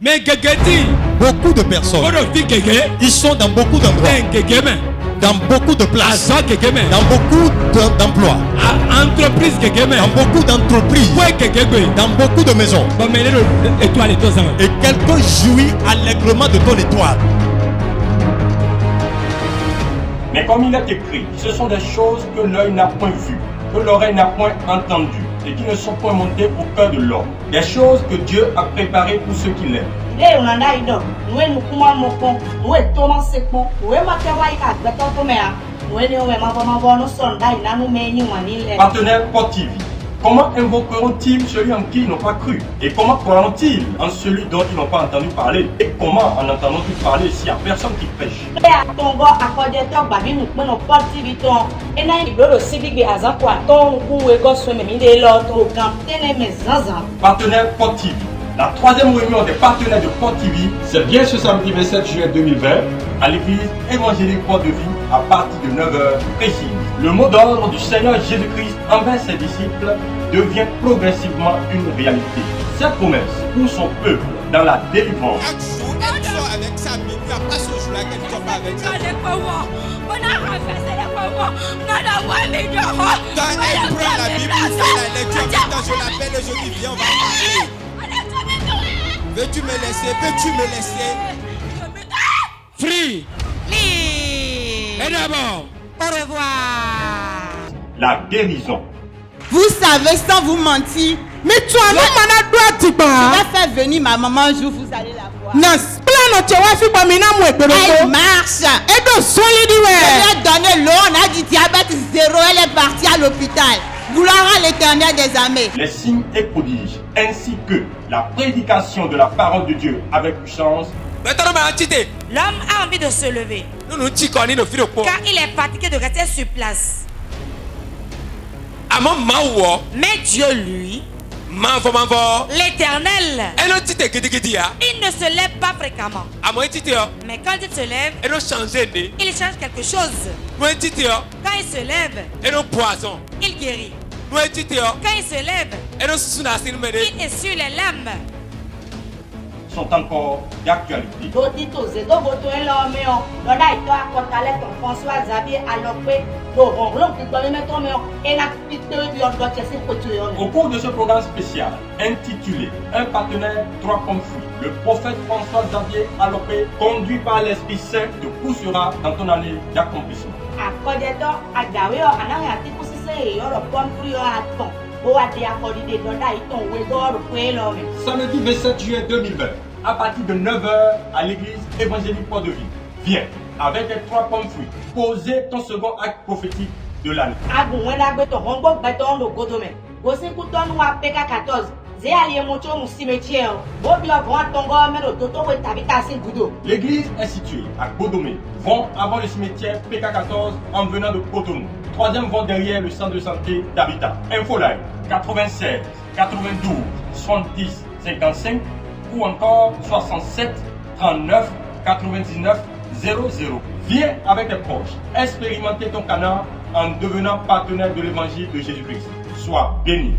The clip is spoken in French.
Mais beaucoup de personnes, ils sont dans beaucoup d'endroits, dans beaucoup de places, dans beaucoup d'emplois, dans beaucoup d'entreprises, dans beaucoup de maisons. Et quelqu'un jouit allègrement de ton étoile. Mais comme il est écrit, ce sont des choses que l'œil n'a point vues, que l'oreille n'a point entendues, et qui ne sont point montées au cœur de l'homme. Des choses que Dieu a préparées pour ceux qui l'aiment. Partenaire Port TV. Comment invoqueront-ils celui en qui ils n'ont pas cru? Et comment croiront-ils en celui dont ils n'ont pas entendu parler? Et comment en entendront-ils parler s'il n'y a personne qui prêche? Partenaire Port TV. La troisième réunion des partenaires de Port TV, c'est bien ce samedi 27 juillet 2020 à l'église évangélique Port de Vie à partir de 9h précise. Le mot d'ordre du Seigneur Jésus-Christ envers ses disciples devient progressivement une réalité. Cette promesse pour son peuple dans la délivrance. Chaque jour, elle sort avec sa Bible, il n'y a pas ce jour-là qu'elle ne sort pas avec sa Bible. Quand elle prend la Bible pour faire la lecture, maintenant je l'appelle et je dis viens, on va parler. Veux-tu me laisser? Veux-tu me laisser? Free. Et d'abord, au revoir. La guérison. Vous savez, sans vous mentir, mais toi, non, je vais faire venir ma maman un jour, vous allez la voir. Elle marche. Je lui ai donné l'eau, on a dit diabète 0, elle est partie à l'hôpital. Gloire à l'Éternel des armées. Les signes et prodiges, ainsi que la prédication de la parole de Dieu avec puissance. L'homme a envie de se lever, car il est fatigué de rester sur place. Mais Dieu, lui, l'Éternel, il ne se lève pas fréquemment. Mais quand il se lève, il change quelque chose. Quand il se lève, il guérit. Quand il se lève, il essuie les lames. Sont encore d'actualité. Au cours de ce programme spécial intitulé Un partenaire, 3 pommes fruits, le prophète François Xavier Alopé, conduit par l'Esprit Saint, te poussera dans ton année d'accomplissement. Samedi 27 juillet 2020, à partir de 9h à l'église évangélique Port de Vie. Viens avec les 3 pommes fruits, poser ton second acte prophétique de l'année. L'église est située à Godomé, vont avant le cimetière PK14 en venant de Cotonou. Troisième vont derrière le centre de santé d'Habitat. Infoline 96 92 70 55 ou encore 67 39 99 00. Viens avec tes proches, expérimenter ton canard en devenant partenaire de l'évangile de Jésus-Christ. Sois béni.